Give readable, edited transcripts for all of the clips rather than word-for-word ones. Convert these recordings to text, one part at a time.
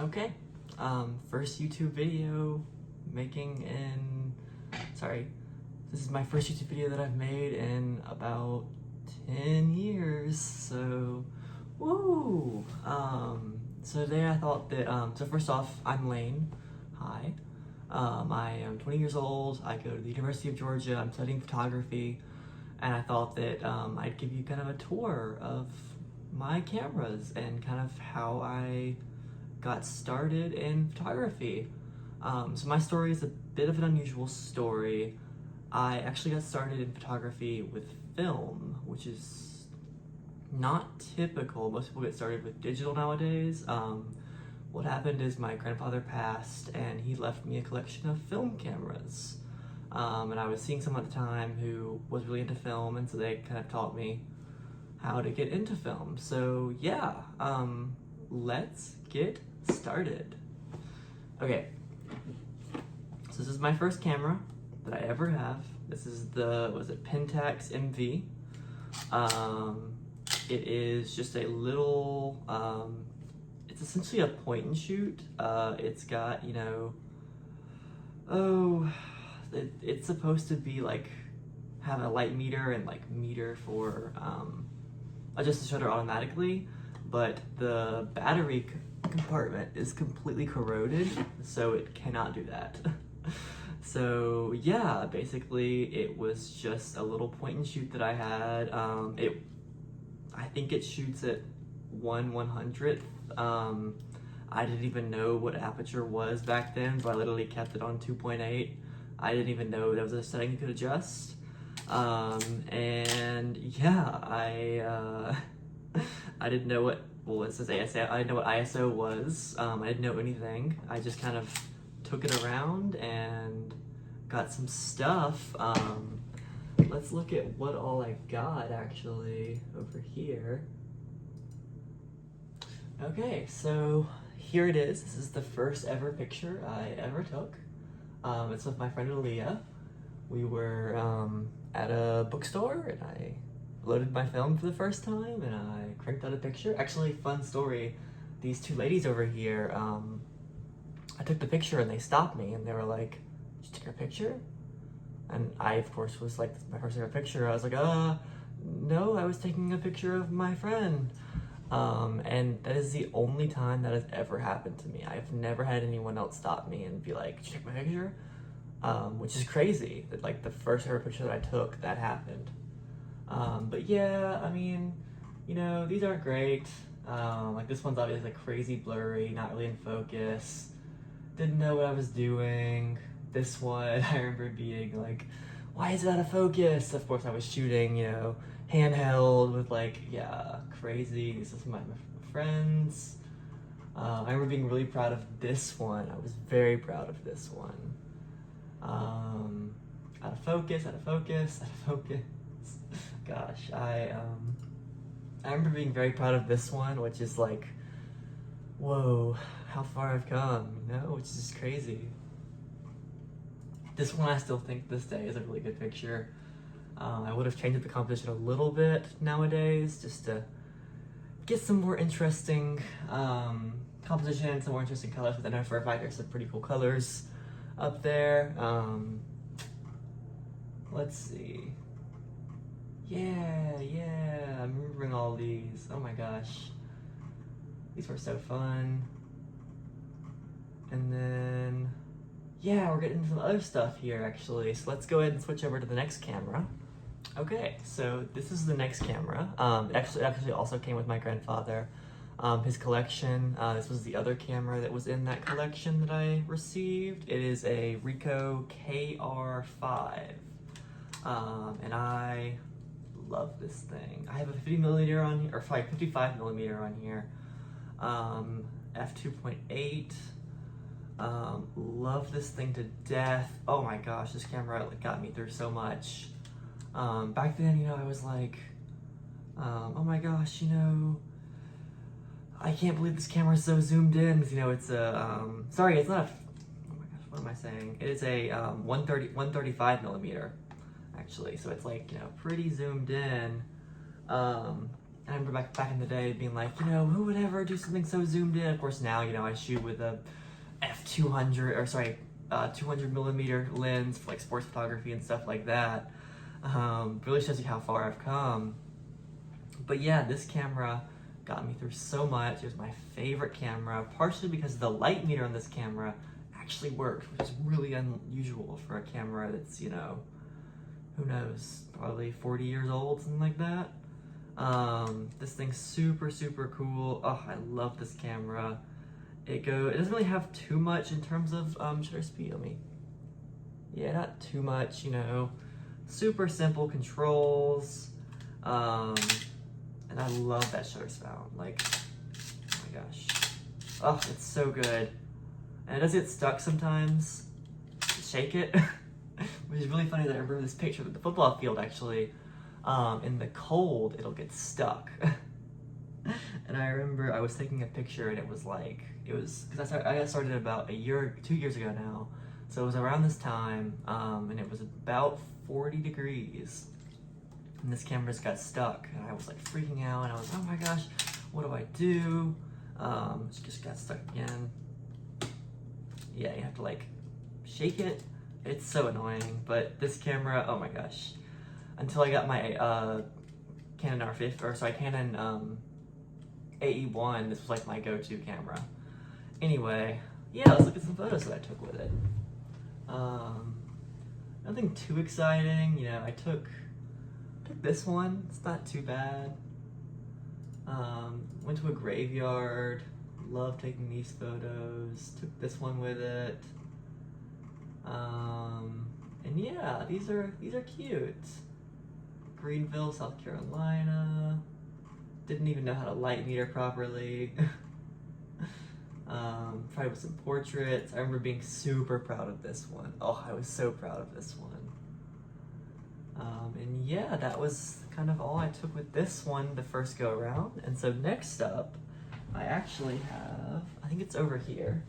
Okay, first YouTube video this is my first YouTube video that I've made in about 10 years, so, woo! So today I thought that, so first off, I'm Lane. Hi. I am 20 years old, I go to the University of Georgia, I'm studying photography, and I thought that I'd give you kind of a tour of my cameras and kind of how I got started in photography. So my story is a bit of an unusual story. I actually got started in photography with film, which is not typical. Most people get started with digital nowadays. What happened is my grandfather passed and he left me a collection of film cameras. And I was seeing someone at the time who was really into film, and so they kind of taught me how to get into film. So yeah, let's get started. Okay, so this is my first camera that I ever have. This is the, Pentax MV. It is just a little, it's essentially a point and shoot. It's got, it's supposed to be like, have a light meter and like meter for, adjust the shutter automatically, but the battery compartment is completely corroded, so it cannot do that. So yeah, basically it was just a little point and shoot that I had. I think it shoots at 1/100th. I didn't even know what aperture was back then, so I literally kept it on 2.8. I didn't even know there was a setting you could adjust. And yeah, I didn't know what, well, it says ASA, I didn't know what ISO was. I didn't know anything. I just kind of took it around and got some stuff. Let's look at what all I got actually over here. Okay, so here it is. This is the first ever picture I ever took. It's with my friend Aaliyah. We were at a bookstore and I loaded my film for the first time and I cranked out a picture. Actually, fun story, these two ladies over here, I took the picture and they stopped me and they were like, "Did you take a picture?" And I, of course, was like, my first ever picture. I was like, no, I was taking a picture of my friend. And that is the only time that has ever happened to me. I've never had anyone else stop me and be like, "Did you take my picture?" Which is crazy that like the first ever picture that I took, that happened. But yeah, I mean, these aren't great. Like this one's obviously like crazy blurry, not really in focus. Didn't know what I was doing. This one, I remember being like, "Why is it out of focus?" Of course I was shooting, handheld with like, yeah, crazy. This is my friends. I remember being really proud of this one. I was very proud of this one. Out of focus, out of focus, out of focus. Gosh, I remember being very proud of this one, which is like, whoa, how far I've come, which is just crazy. This one I still think this day is a really good picture. I would have changed the composition a little bit nowadays just to get some more interesting composition, some more interesting colors, but I know for a fact there's some pretty cool colors up there. Let's see. Yeah, I'm remembering all these. Oh my gosh. These were so fun. And then, yeah, we're getting some other stuff here actually. So let's go ahead and switch over to the next camera. Okay, so this is the next camera. It actually also came with my grandfather. His collection, this was the other camera that was in that collection that I received. It is a Ricoh KR5. And I love this thing. I have a 50mm on here, or 55mm on here. F2.8. Love this thing to death. Oh my gosh, this camera got me through so much. Back then, I was like, oh my gosh, I can't believe this camera's so zoomed in. It's a, sorry, it's not a, oh my gosh, what am I saying? It is a 135mm, actually. So it's like, pretty zoomed in. I remember back in the day being like, you know, who would ever do something so zoomed in? Of course, now, you know, I shoot with a f200, or sorry, 200 millimeter lens for like sports photography and stuff like that. Really shows you how far I've come. But yeah, this camera got me through so much. It was my favorite camera, partially because the light meter on this camera actually worked, which is really unusual for a camera that's, you know, who knows, probably 40 years old, something like that. This thing's super, super cool. Oh, I love this camera. It doesn't really have too much in terms of shutter speed. Yeah, not too much, you know. Super simple controls. And I love that shutter sound. Like, oh my gosh. Oh, it's so good. And it does get stuck sometimes. Shake it. Which is really funny that I remember this picture of the football field actually. In the cold, it'll get stuck. And I remember I was taking a picture and it was because I got started about 2 years ago now. So it was around this time, and it was about 40 degrees. And this camera just got stuck, and I was like freaking out, and I was, oh my gosh, what do I do? It just got stuck again. Yeah, you have to like shake it. It's so annoying, but this camera, oh my gosh. Until I got my Canon Canon AE1, this was like my go-to camera. Anyway, yeah, let's look at some photos that I took with it. Nothing too exciting, you know, I took this one, it's not too bad. Went to a graveyard, love taking these photos, took this one with it. And yeah, these are cute. Greenville, South Carolina. Didn't even know how to light meter properly. Tried with some portraits. I remember being super proud of this one. Oh, I was so proud of this one. And yeah, that was kind of all I took with this one the first go around. And so next up, I actually have, I think it's over here.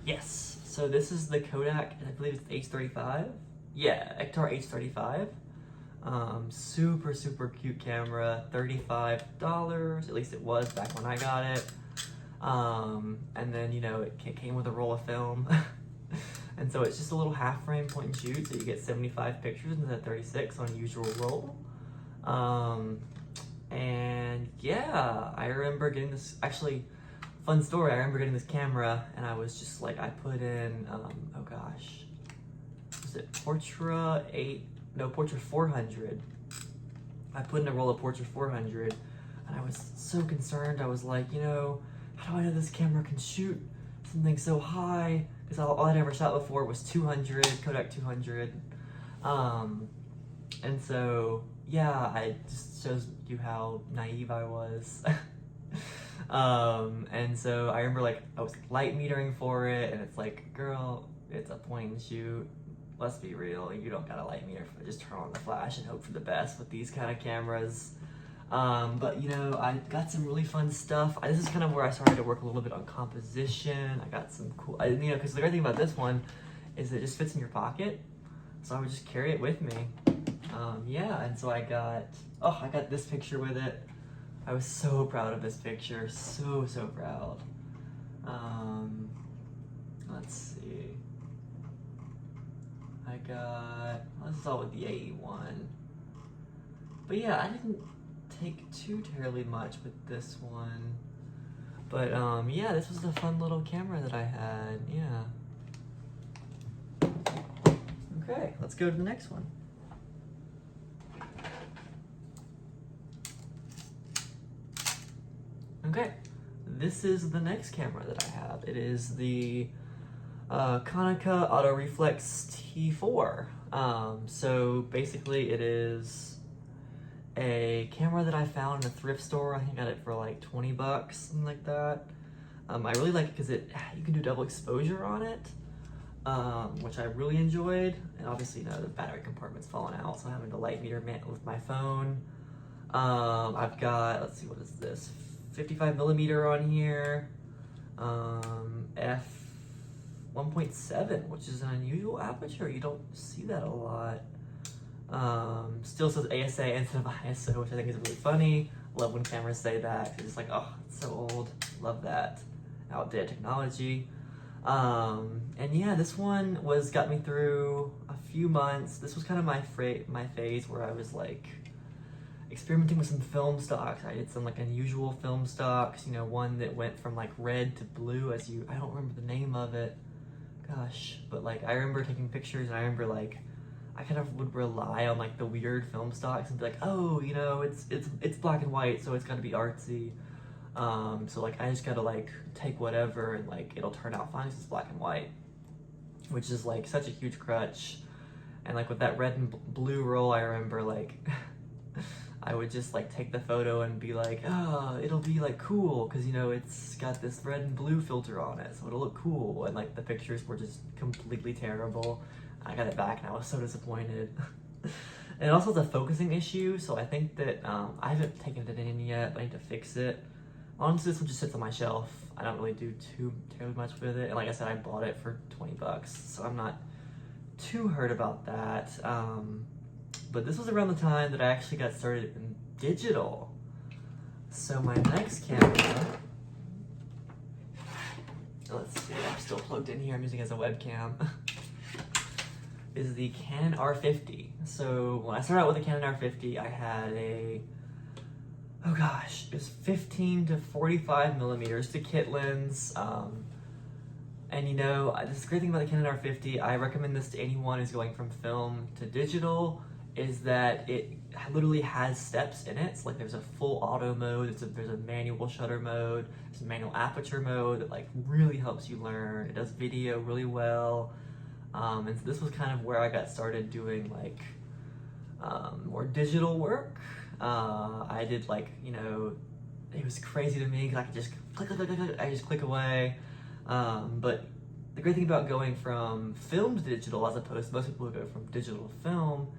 Yes, so this is the Kodak, I believe it's H35. Yeah, Ektar H35. Super, super cute camera, $35, at least it was back when I got it. And then, you know, it came with a roll of film. And so it's just a little half frame point and shoot, so you get 75 pictures instead of 36 on a usual roll. And yeah, I remember getting this, actually, fun story, I remember getting this camera and I was just like, I put in, oh gosh, was it Portra 400. I put in a roll of Portra 400 and I was so concerned. I was like, you know, how do I know this camera can shoot something so high? Because all I'd ever shot before was 200, Kodak 200. And so, yeah, it just shows you how naive I was. And so I remember like I was light metering for it and it's like, girl, it's a point and shoot. Let's be real, you don't got a light meter for it. Just turn on the flash and hope for the best with these kind of cameras. But you know, I got some really fun stuff. This is kind of where I started to work a little bit on composition. I got some cool, you know, because the great thing about this one is it just fits in your pocket. So I would just carry it with me. Yeah, and so I got this picture with it. I was so proud of this picture, so proud. Let's see. Let's start with the AE1. But yeah, I didn't take too terribly much with this one. But yeah, this was a fun little camera that I had, yeah. Okay, let's go to the next one. Okay, this is the next camera that I have. It is the Konica Autoreflex T4. So basically it is a camera that I found in a thrift store. I think I got it for like 20 bucks, something like that. I really like it because you can do double exposure on it, which I really enjoyed. And obviously, you know, the battery compartment's falling out, so I'm having to light meter with my phone. I've got, let's see, what is this? 55 millimeter on here. 1.7, which is an unusual aperture. You don't see that a lot. Still says ASA instead of ISO, which I think is really funny. Love when cameras say that. It's just like, oh, it's so old. Love that. Outdated technology. And yeah, this one got me through a few months. This was kind of my phase where I was like experimenting with some film stocks. I did some like unusual film stocks, you know, one that went from like red to blue I don't remember the name of it. Gosh, but like I remember taking pictures, and I remember like I kind of would rely on like the weird film stocks and be like, oh, you know, it's black and white, so it's got to be artsy. So like I just gotta like take whatever and like it'll turn out fine 'cause it's black and white, which is like such a huge crutch. And like with that red and blue roll, I remember like I would just like take the photo and be like, oh, it'll be like cool because, you know, it's got this red and blue filter on it, so it'll look cool. And like the pictures were just completely terrible. I got it back and I was so disappointed. And it also has a focusing issue, so I think that I haven't taken it in yet, but I need to fix it. Honestly, this one just sits on my shelf. I don't really do too terribly much with it. And like I said, I bought it for 20 bucks, so I'm not too hurt about that. But this was around the time that I actually got started in digital. So my next camera, let's see, I'm still plugged in here, I'm using it as a webcam, is the Canon R50. So when I started out with the Canon R50, I had oh gosh, it was 15 to 45 millimeters to kit lens. And you know, this great thing about the Canon R50, I recommend this to anyone who's going from film to digital, is that it literally has steps in it. So like there's a full auto mode, there's a manual shutter mode, there's a manual aperture mode that like really helps you learn. It does video really well. And so this was kind of where I got started doing like more digital work. I did like, you know, it was crazy to me because I could just click away. But the great thing about going from film to digital, as opposed to most people who go from digital to film,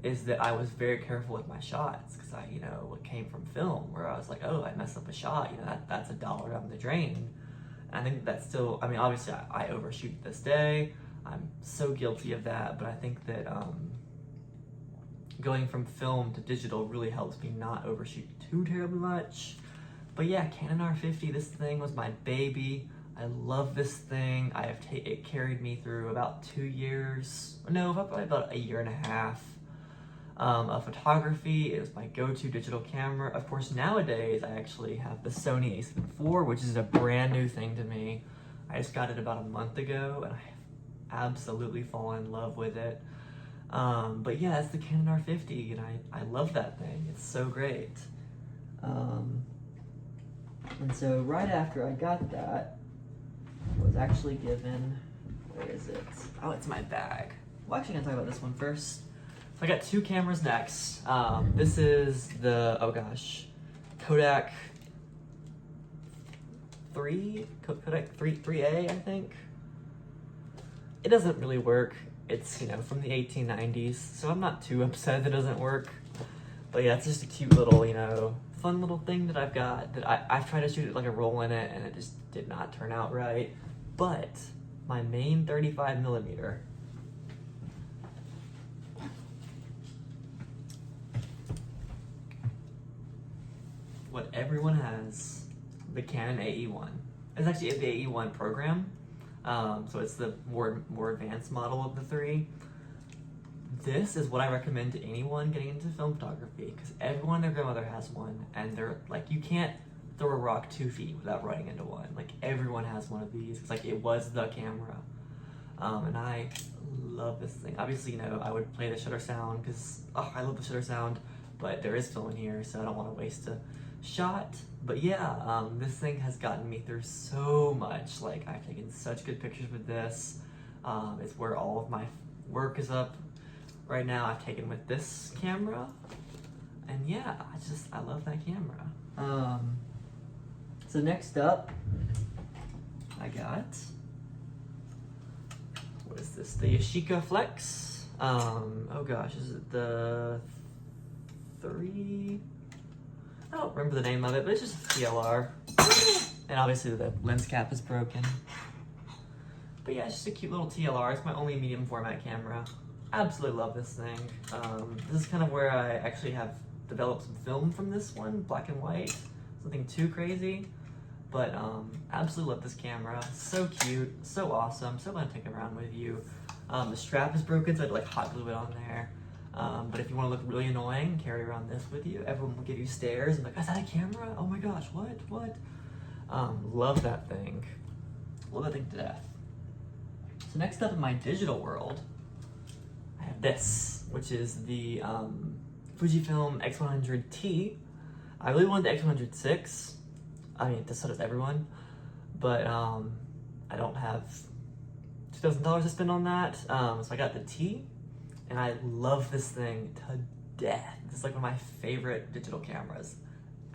is that I was very careful with my shots because I, you know, came from film where I was like, oh, I messed up a shot, you know, that's $1 down the drain. And I think that's still, I mean, obviously I overshoot this day. I'm so guilty of that, but I think that going from film to digital really helps me not overshoot too terribly much. But yeah, Canon R50, this thing was my baby. I love this thing. It carried me through about 2 years, no, probably about a year and a half of photography. It was my go-to digital camera. Of course, nowadays I actually have the Sony a7 IV, which is a brand new thing to me. I just got it about a month ago, and I have absolutely fallen in love with it. But yeah, it's the Canon R50, and I love that thing. It's so great. And so right after I got that, I was actually given, where is it? Oh, it's my bag. Well, actually, I'm gonna talk about this one first. So I got 2 cameras next. This is the, oh gosh, Kodak 3A, I think. It doesn't really work. It's, you know, from the 1890s, so I'm not too upset if it doesn't work. But yeah, it's just a cute little, you know, fun little thing that I've got that I've tried to shoot like a roll in it, and it just did not turn out right. But my main 35 millimeter, what everyone has, the Canon AE1. It's actually the AE1 program. So it's the more advanced model of the 3. This is what I recommend to anyone getting into film photography, because everyone and their grandmother has one, and they're like, you can't throw a rock 2 feet without running into one. Like, everyone has one of these. It's like, it was the camera. And I love this thing. Obviously, you know, I would play the shutter sound because, oh, I love the shutter sound, but there is film in here, so I don't want to waste a shot. But yeah, this thing has gotten me through so much. Like, I've taken such good pictures with this. It's where all of my work is up right now. I've taken with this camera, and yeah, I love that camera. So next up, I got, what is this? The Yashica Flex. Oh gosh, is it the 3? I don't remember the name of it, but it's just a TLR. And obviously the lens cap is broken. But yeah, it's just a cute little TLR. It's my only medium format camera. Absolutely love this thing. This is kind of where I actually have developed some film from this one, black and white. Nothing too crazy, but absolutely love this camera. So cute, so awesome, so fun to take it around with you. The strap is broken, so I had to like hot glue it on there. But if you want to look really annoying, carry around this with you. Everyone will give you stares and like, is that a camera? Oh my gosh, what? Love that thing. Love that thing to death. So next up in my digital world, I have this, which is the Fujifilm X100T. I really wanted the X100VI. I mean, so does everyone. But I don't have $2,000 to spend on that. So I got the T, and I love this thing to death. It's like one of my favorite digital cameras.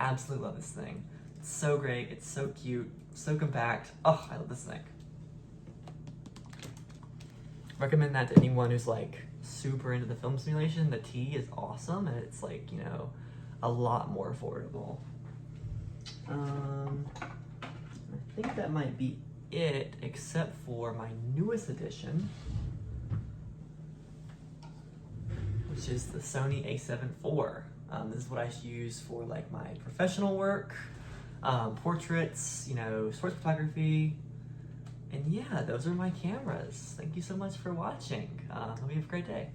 Absolutely love this thing. It's so great, it's so cute, so compact. Oh, I love this thing. Recommend that to anyone who's like super into the film simulation. The T is awesome, and it's like, you know, a lot more affordable. I think that might be it, except for my newest edition, which is the Sony a7 IV. This is what I use for like my professional work, portraits, you know, sports photography. And yeah, those are my cameras. Thank you so much for watching. Hope you have a great day.